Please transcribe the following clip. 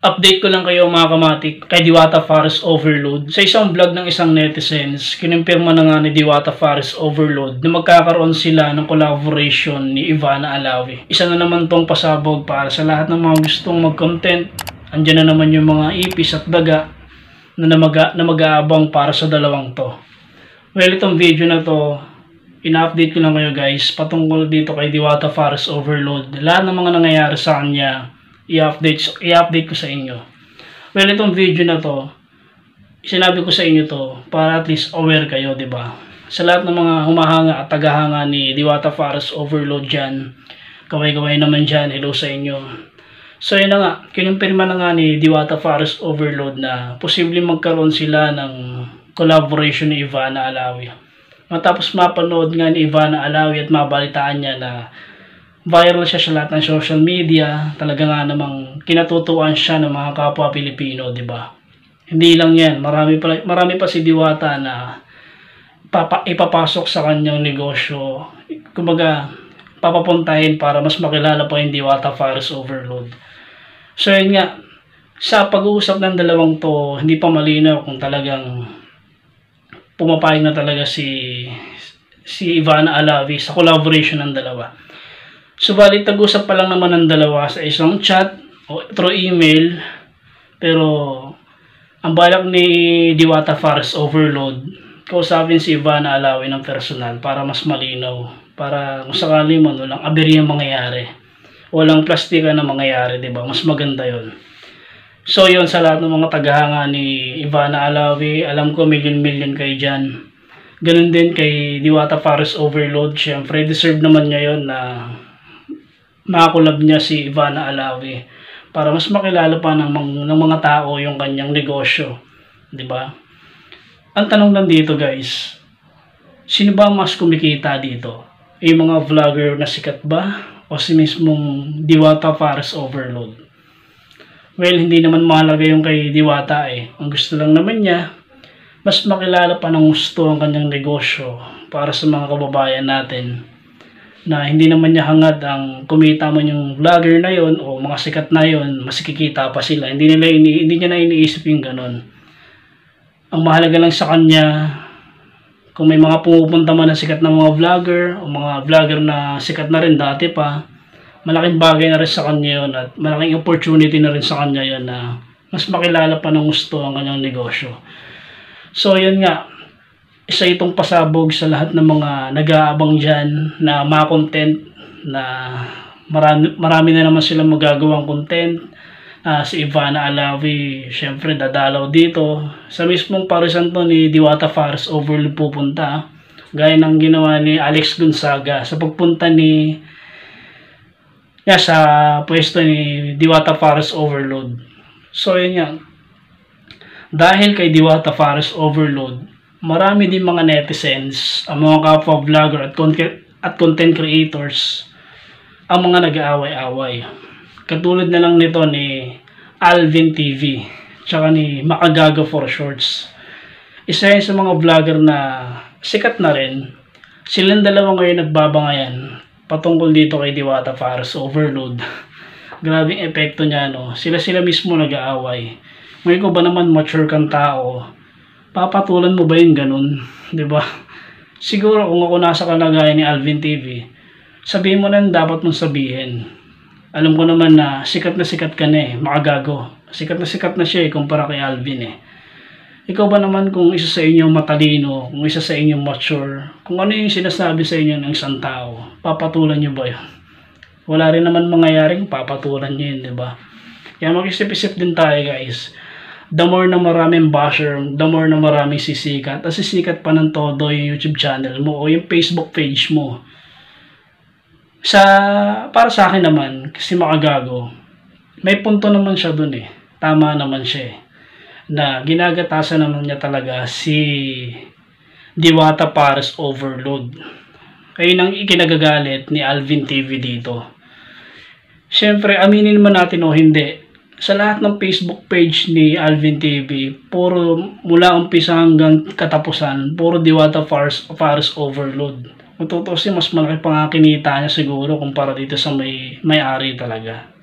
Update ko lang kayo mga kamatik kay Diwata Forest Overload. Sa isang vlog ng isang netizens, kinumpirma na nga ni Diwata Forest Overload na magkakaroon sila ng collaboration ni Ivana Alawi. Isa na naman tong pasabog para sa lahat ng mga gustong mag-content. Andyan na naman yung mga ipis at daga na mag-aabang para sa dalawang to. Well, itong video na to, ina-update ko lang kayo guys patungkol dito kay Diwata Forest Overload. Lahat ng mga nangyayari sa kanya, i-update ko sa inyo. Well, itong video na to, sinabi ko sa inyo to para at least aware kayo, di ba? Sa lahat ng mga humahanga at tagahanga ni Diwata Forest Overload dyan, kaway-kaway naman dyan, hello sa inyo. So yun na nga, kinumpirma na nga ni Diwata Forest Overload na posibleng magkaroon sila ng collaboration ni Ivana Alawi. Matapos mapanood nga ni Ivana Alawi at mabalitaan niya na viral siya sa lahat ng social media, talaga nga namang kinatutuan siya ng mga kapwa Pilipino, di ba? Hindi lang yan, marami pa si Diwata na ipapasok sa kanyang negosyo. Kumbaga, papapuntahin para mas makilala pa yung Diwata Forest Overload. So yun nga, sa pag-uusap ng dalawang to, hindi pa malinaw kung talagang pumapayag na talaga si Ivana Alawi sa collaboration ng dalawa. Subalit, tag-usap pa lang naman ng dalawa sa isang chat o through email. Pero, ang balak ni Diwata Forest Overload, kausapin si Ivana Alawi ng personal para mas malinaw. Para kung sakali man, walang aberya mangyayari. Walang plastika na mangyayari, diba? Mas maganda yon. So, yon sa lahat ng mga tagahanga ni Ivana Alawi. Alam ko, million kayo dyan. Ganun din kay Diwata Forest Overload. Siyempre, deserve naman niya yon na makakulab niya si Ivana Alawi para mas makilala pa ng mga tao yung kanyang negosyo, di ba? Ang tanong lang dito guys, sino ba mas kumikita dito? Yung mga vlogger na sikat ba o si mismong Diwata Forest Overload? Well, hindi naman mahalaga yung kay Diwata eh. Ang gusto lang naman niya, mas makilala pa ng gusto ang kanyang negosyo para sa mga kababayan natin na hindi naman niya hangad ang kumita man yung vlogger na yon o mga sikat na yon, mas kikita pa sila. Hindi niya na iniisip yung ganun. Ang mahalaga lang sa kanya, kung may mga pumupunta man na sikat na mga vlogger o mga vlogger na sikat na rin dati pa, malaking bagay na rin sa kanya yon at malaking opportunity na rin sa kanya yon na mas makilala pa ng gusto ang kanyang negosyo. So yun nga, isa itong pasabog sa lahat ng mga nag-aabang dyan na mga content na marami na naman silang magagawang content. Si Ivana Alawi, syempre dadalaw dito. Sa mismong parisan to ni Diwata Forest Overload pupunta. Gaya ng ginawa ni Alex Gonzaga sa pagpunta sa pwesto ni Diwata Forest Overload. So yun nga. Dahil kay Diwata Forest Overload, marami din mga netizens, ang mga kapwa vlogger at content creators ang mga nag-aaway-away. Katulad na lang nito ni Alvin TV tsaka ni Makagaga for Shorts. Isa yun sa mga vlogger na sikat na rin. Silang dalawang ngayon nagbabangayan patungkol dito kay Diwata Forest Overload. Grabing epekto niya, no? Sila mismo nag-aaway. Ngayon ko ba naman mature kang tao, papatulan mo ba yung ganun? Diba? Siguro kung ako nasa kalagayan ni Alvin TV, sabihin mo na yung dapat mong sabihin. Alam ko naman na sikat ka na eh, Makagago. Sikat na siya eh, kumpara kay Alvin eh. Ikaw ba naman kung isa sa inyo matalino, kung isa sa inyo mature, kung ano yung sinasabi sa inyo ng isang tao, papatulan nyo ba yun? Wala rin naman mangyayaring papatulan nyo yun, diba? Kaya mag-isip-isip din tayo guys. The more na maraming basher, the more na maraming sisikat. At sisikat pa ng todo yung YouTube channel mo o yung Facebook page mo. Para sa akin naman, kasi Makagago, may punto naman siya dun eh. Tama naman siya eh. Na ginagatasan naman niya talaga si Diwata Forest Overload. Ayun ang ikinagagalit ni Alvin TV dito. Siyempre, aminin naman natin o hindi, sa lahat ng Facebook page ni Alvin TV, puro mula umpisa hanggang katapusan, puro Diwata Forest Overload. Kung tutusin, mas malaki pang kinita niya siguro kumpara dito sa may-ari talaga.